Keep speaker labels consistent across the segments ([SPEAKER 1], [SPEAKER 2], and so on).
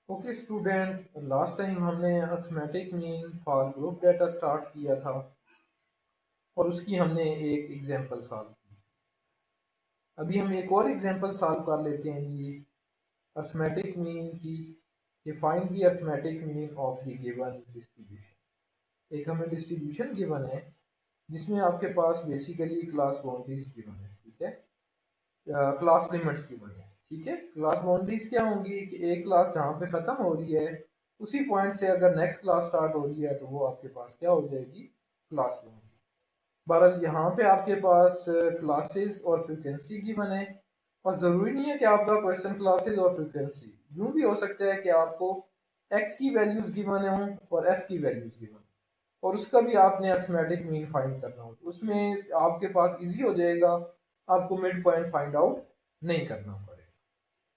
[SPEAKER 1] Okay student, last time हमने arithmetic mean for group data start किया था और उसकी हमने एक एग्जांपल सॉल्व की। अभी हम एक और एग्जांपल सॉल्व कर लेते हैं जी अर्थमेटिक मीन की। कि find the arithmetic mean of the given distribution. एक हमें डिस्ट्रीब्यूशन गिवन है जिसमें आपके पास बेसिकली क्लास बाउंड्रीज गिवन है, ठीक है, क्लास लिमिट्स गिवन है, ठीक है। क्लास बाउंड्रीज क्या होंगी कि एक क्लास जहाँ पे ख़त्म हो रही है उसी पॉइंट से अगर नेक्स्ट क्लास स्टार्ट हो रही है तो वो आपके पास क्या हो जाएगी, क्लास बाउंड्री। बहरहाल यहाँ पे आपके पास क्लासेस और फ्रिक्वेंसी गिवन है, और ज़रूरी नहीं है कि आपका क्वेश्चन क्लासेस और फ्रिक्वेंसी, यूँ भी हो सकता है कि आपको एक्स की वैल्यूज़ गिवन हों और एफ की वैल्यूज़ गिवन, और उसका भी आपने अर्थमेटिक मीन फाइंड करना हो, उसमें आपके पास इजी हो जाएगा, आपको मिड पॉइंट फाइंड आउट नहीं करना पड़ेगा।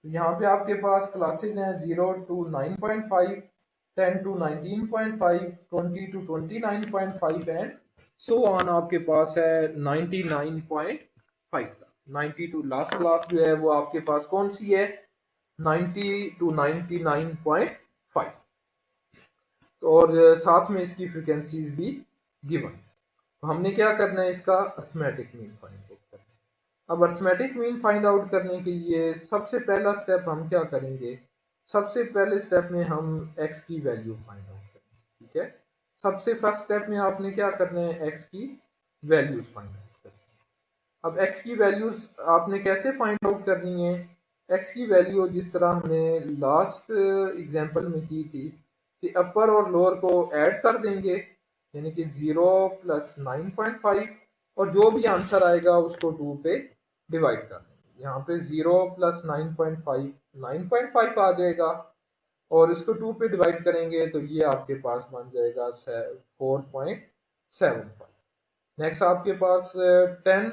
[SPEAKER 1] तो यहाँ पे आपके पास क्लासेस हैं 0 to 9.5, 10 to 19.5, 20 to 29.5 and so on आपके पास है 99.5 तक। 90 टू लास्ट क्लास जो है वो आपके पास कौन सी है, 90 टू 99.5। और साथ में इसकी फ्रिक्वेंसीज भी गिवन। तो हमने क्या करना है, इसका अर्थमेटिक मीन फाइंड आउट करना है। अब अर्थमेटिक मीन फाइंड आउट करने के लिए सबसे पहला स्टेप हम क्या करेंगे, सबसे पहले स्टेप में हम x की वैल्यू फाइंड आउट करेंगे, ठीक है। सबसे फर्स्ट स्टेप में आपने क्या करना है, x की वैल्यूज फाइंड आउट करनी है। अब x की वैल्यूज आपने कैसे फाइंड आउट करनी है, x की वैल्यू जिस तरह हमने लास्ट एग्जांपल में की थी कि अपर और लोअर को ऐड कर देंगे, यानी कि 0 प्लस 9.5, और जो भी आंसर आएगा उसको 2 पे डिवाइड कर देंगे। यहाँ पे 0 प्लस 9.5 9.5 आ जाएगा, और इसको 2 पे डिवाइड करेंगे तो ये आपके पास बन जाएगा 4.75। नेक्स्ट आपके पास 10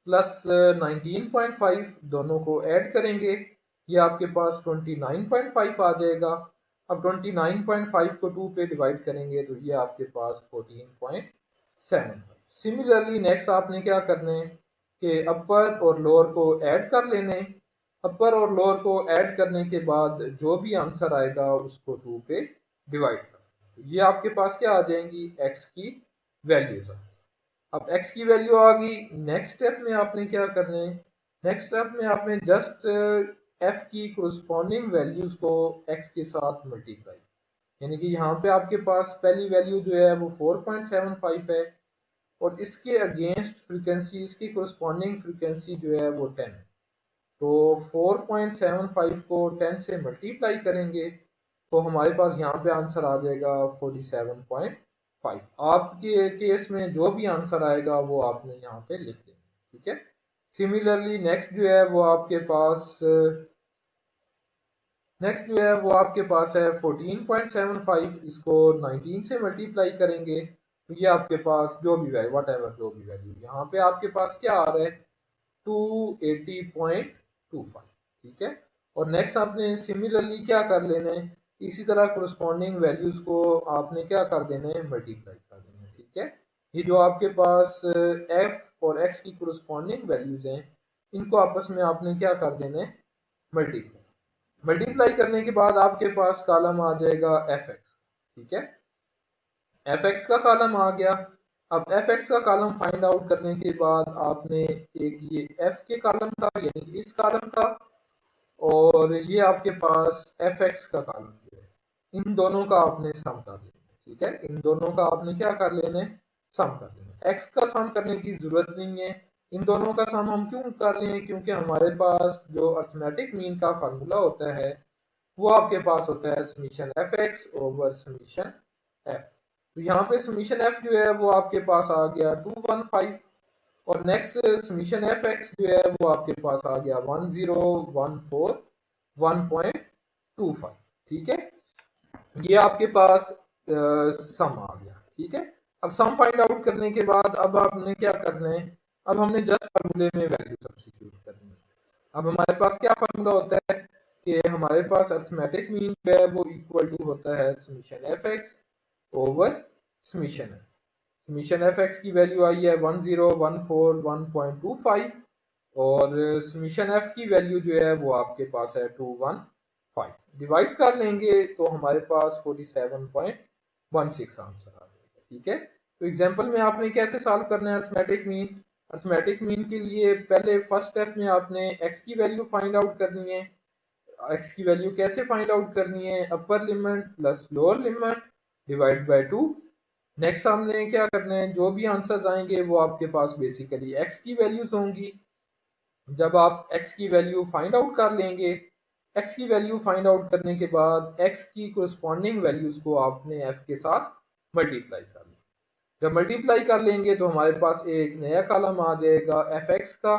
[SPEAKER 1] प्लस 19.5, दोनों को ऐड करेंगे, ये आपके पास 29.5 आ जाएगा। अब 29.5 को 2 पे डिवाइड करेंगे तो ये आपके पास 14.75। सिमिलरली नेक्स्ट आपने क्या करना है कि अपर और लोअर को ऐड कर लेने। अपर और लोअर को ऐड करने के बाद जो भी आंसर आएगा उसको 2 पे डिवाइड कर, ये आपके पास क्या आ जाएंगी, एक्स की वैल्यूज। अब x की वैल्यू आ गई, नेक्स्ट स्टेप में आपने क्या करना है, नेक्स्ट स्टेप में आपने जस्ट f की कोरस्पॉन्डिंग वैल्यूज को x के साथ मल्टीप्लाई, यानी कि यहाँ पे आपके पास पहली वैल्यू जो है वो 4.75 है, और इसके अगेंस्ट फ्रीक्वेंसी, इसकी कोरस्पॉन्डिंग फ्रीक्वेंसी जो है वो 10। तो 4.75 को 10 से मल्टीप्लाई करेंगे तो हमारे पास यहाँ पे आंसर आ जाएगा 47.5। आपके केस में जो भी आंसर आएगा वो आपने यहाँ पे लिख देना, ठीक है। सिमिलरली नेक्स्ट जो है वो आपके पास है 14.75, इसको 19 से मल्टीप्लाई करेंगे तो ये आपके पास जो भी वैल्यू, वट एवर जो भी वैल्यू, यहाँ पे आपके पास क्या आ रहा है, 280.25, ठीक है। और नेक्स्ट आपने सिमिलरली क्या कर लेना है, इसी तरह कोरस्पॉन्डिंग वैल्यूज को आपने क्या कर देना है, मल्टीप्लाई कर देना है, ठीक है। ये जो आपके पास f और x की कोरस्पॉन्डिंग वैल्यूज हैं इनको आपस में आपने क्या कर देना है, मल्टीप्लाई। मल्टीप्लाई करने के बाद आपके पास कॉलम आ जाएगा एफ एक्स, ठीक है। एफ एक्स का कॉलम आ गया। अब एफ एक्स का कॉलम फाइंड आउट करने के बाद आपने एक ये एफ के कॉलम का, यानी कि इस कॉलम का, और ये आपके पास एफ एक्स का कॉलम जो है, इन दोनों का आपने सम कर लेना, ठीक है। इन दोनों का आपने क्या कर लेना है, सम कर लेना। एक्स का सम करने की जरूरत नहीं है, इन दोनों का सम हम क्यों कर रहे हैं, क्योंकि हमारे पास जो अर्थमेटिक मीन का फार्मूला होता है वो आपके पास होता है summation F x over summation F. तो यहाँ पे समीशन एफ जो है वो आपके पास आ गया 215, और नेक्स्ट समीशन एफ एक्स जो है वो आपके पास आ गया 1014.1.25, ठीक है। ये आपके पास सम आ गया, ठीक है। अब सम फाइंड आउट करने के बाद अब आपने क्या करना है, अब हमने जस्ट फार्मूले में वैल्यू सब्स्टिट्यूट करनी है। अब हमारे पास क्या फार्मूला होता है कि हमारे पास अर्थमेटिक मीन जो है वो इक्वल टू होता है summation F x over summation F. Summation F x की वैल्यू आई है 1014.1.25, और समीशन एफ की वैल्यू जो है वो आपके पास है 215। 5 डिवाइड कर लेंगे तो हमारे पास 47.16 आंसर आ जाएगा। ठीक है, तो एग्जांपल में आपने कैसे सॉल्व करना है अर्थमेटिक मीन। अर्थमेटिक मीन के लिए पहले फर्स्ट स्टेप में आपने x की वैल्यू फाइंड आउट करनी है। x की वैल्यू कैसे फाइंड आउट करनी है, upper limit plus lower limit divide by 2। Next हमने क्या करना है, जो भी आंसर्स आएंगे वो आपके पास बेसिकली x की वैल्यूज होंगी। जब आप x की वैल्यू फाइंड आउट कर लेंगे, x की वैल्यू फाइंड आउट करने के बाद x की कोरस्पॉन्डिंग वैल्यूज को आपने f के साथ मल्टीप्लाई कर लें। जब मल्टीप्लाई कर लेंगे तो हमारे पास एक नया कॉलम आ जाएगा fx का।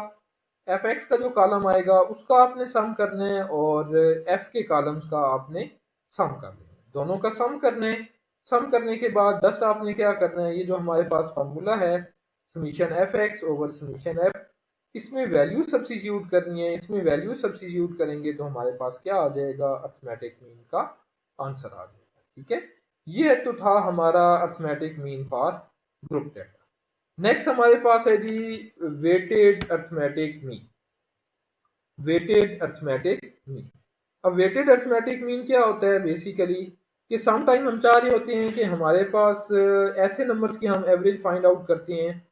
[SPEAKER 1] fx का जो कॉलम आएगा उसका आपने सम करना है और f के कॉलम्स का आपने सम करना है, दोनों का सम करना है। सम करने के बाद जस्ट आपने क्या करना है, ये जो हमारे पास फार्मूला है summation fx over summation f, इसमें वैल्यू सब्स्टिट्यूट करनी है। इसमें वैल्यू सब्स्टिट्यूट करेंगे तो हमारे पास क्या आ जाएगा, अर्थमेटिक मीन का आंसर आ जाएगा। ठीक है, ये तो था हमारा arithmetic mean for group data. Next हमारे पास है जी weighted arithmetic mean. Weighted arithmetic mean, अब वेटेड अर्थमेटिक मीन क्या होता है बेसिकली कि सम टाइम हम चाह रहे होते हैं कि हमारे पास ऐसे नंबर्स की हम एवरेज फाइंड आउट करते हैं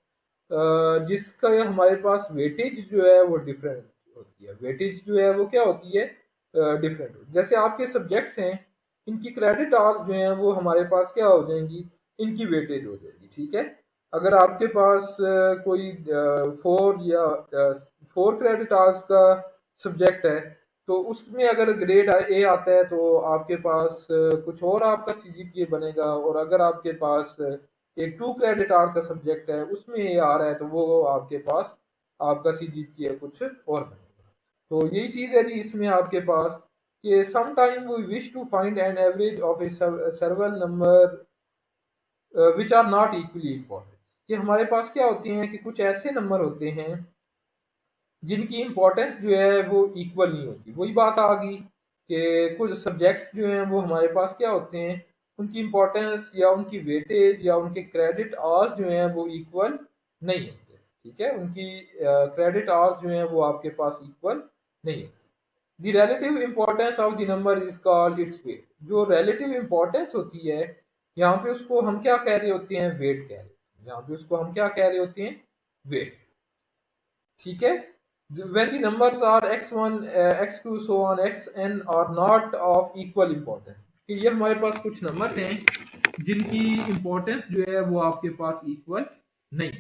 [SPEAKER 1] जिसका हमारे पास वेटेज जो है वो डिफरेंट होती है। वेटेज जो है वो क्या होती है, डिफरेंट। जैसे आपके सब्जेक्ट्स हैं, इनकी क्रेडिट आवर्स जो हैं वो हमारे पास क्या हो जाएंगी, इनकी वेटेज हो जाएगी। ठीक है, अगर आपके पास कोई 4 क्रेडिट आवर्स का सब्जेक्ट है तो उसमें अगर ग्रेड ए आता है तो आपके पास कुछ और आपका सीजीपीए बनेगा, और अगर आपके पास एक 2 क्रेडिट आवर का सब्जेक्ट है उसमें ए आ रहा है तो वो आपके पास आपका सीजीपीए कुछ और बनेगा। तो यही चीज़ है जी इसमें आपके पास कि some time we wish to find an average of a several number which are not equally important, कि हमारे पास क्या होती हैं कि कुछ ऐसे नंबर होते हैं जिनकी इम्पोर्टेंस जो है वो इक्वल नहीं होती। वही बात आ गई कि कुछ सब्जेक्ट्स जो हैं वो हमारे पास क्या होते हैं, उनकी इम्पोर्टेंस या उनकी वेटेज या उनके क्रेडिट आवर्स जो हैं वो इक्वल नहीं होते। ठीक है, उनकी क्रेडिट आवर्स जो हैं वो आपके पास इक्वल नहीं होते। The relative importance of the number is called its weight. जो रिलेटिव इम्पोर्टेंस होती है यहाँ पे उसको हम क्या कह रहे होते हैं, वेट कह रहे हैं। यहाँ पे उसको हम क्या कह रहे होते हैं, वेट। ठीक है, when the numbers are x1 x2 so on xn are not of equal importance, कि ये हमारे पास कुछ नंबर्स हैं जिनकी इंपॉर्टेंस जो है वो आपके पास इक्वल नहीं।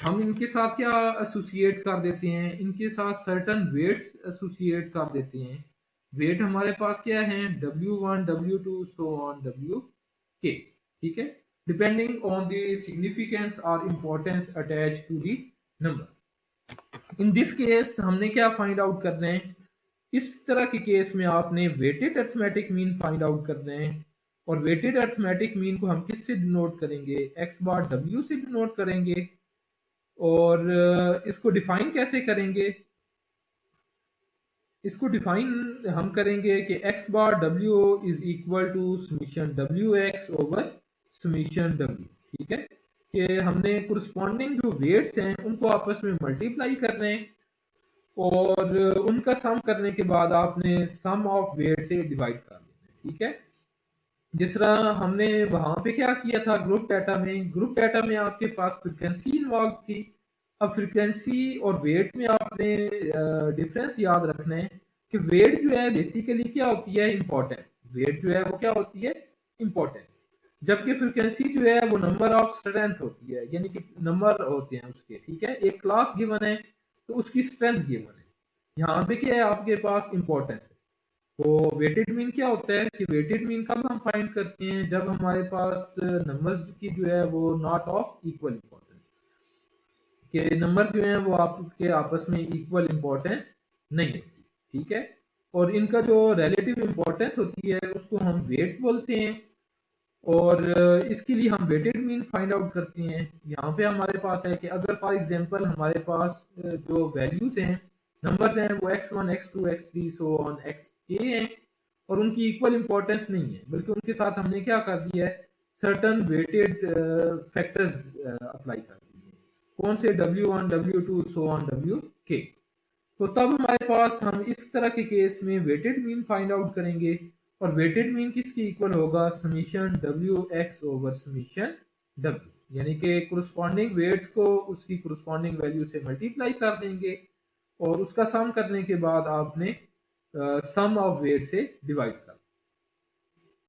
[SPEAKER 1] हम इनके साथ क्या एसोसिएट कर देते हैं, इनके साथ सर्टन वेट्स एसोसिएट कर देते हैं। वेट हमारे पास क्या है, w1 w2 so on wk। ठीक है, डिपेंडिंग ऑन द सिग्निफिकेंस और importance attach to the number. In this case हमने क्या फाइंड आउट करना है, इस तरह के केस में आपने weighted arithmetic mean find out करना है। और वेटेड अर्थमेटिक मीन को हम किससे डिनोट करेंगे, x बार w से डिनोट करेंगे। और इसको डिफाइन कैसे करेंगे, इसको डिफाइन हम करेंगे कि x bar w is equal to summation wx over summation w। ठीक है, कि हमने कोरिस्पॉन्डिंग जो वेट्स हैं उनको आपस में मल्टीप्लाई करने हैं और उनका सम करने के बाद आपने सम ऑफ वेट से डिवाइड कर देना। ठीक है, जिस तरह हमने वहां पे क्या किया था ग्रुप डाटा में, ग्रुप डाटा में आपके पास फ्रीक्वेंसी इन्वॉल्व थी। अब फ्रीक्वेंसी और वेट में आपने डिफरेंस याद रखना है कि वेट जो है बेसिकली क्या होती है, इंपॉर्टेंस। वेट जो है वो क्या होती है, इंपॉर्टेंस, जबकि फ्रीक्वेंसी जो है वो नंबर ऑफ स्ट्रेंथ होती है, यानी कि नंबर होते हैं उसके। ठीक है, एक क्लास गिवन है तो उसकी स्ट्रेंथ गिवन है। यहाँ पे क्या है आपके पास इंपॉर्टेंस है। तो वेटेड मीन क्या होता है कि वेटेड मीन कब हम फाइंड करते हैं, जब हमारे पास नंबर्स की जो है वो नॉट ऑफ इक्वल इंपॉर्टेंस, के नंबर जो हैं वो आपके आपस में इक्वल इंपॉर्टेंस नहीं होती। ठीक है, और इनका जो रिलेटिव इंपॉर्टेंस होती है उसको हम वेट बोलते हैं। और इसके लिए हम वेटेड मीन फाइंड आउट करते हैं। यहाँ पे हमारे पास है कि अगर फॉर एग्जांपल हमारे पास जो वैल्यूज हैं, नंबर्स हैं, वो x1 x2 x3 so on xk हैं और उनकी इक्वल इंपॉर्टेंस नहीं है, बल्कि उनके साथ हमने क्या कर दिया है, सर्टन वेटेड फैक्टर्स अप्लाई कर दिए हैं। कौन से, w1 w2 so on wk। तो तब हमारे पास हम इस तरह के केस में वेटेड मीन फाइंड आउट करेंगे, और वेटेड मीन किसकी इक्वल होगा, summation W x over summation W, यानी कि कुरस्पॉन्डिंग वेट्स को उसकी कुरस्पॉन्डिंग वैल्यू से मल्टीप्लाई कर देंगे और उसका सम करने के बाद आपने सम ऑफ वेट से डिवाइड कर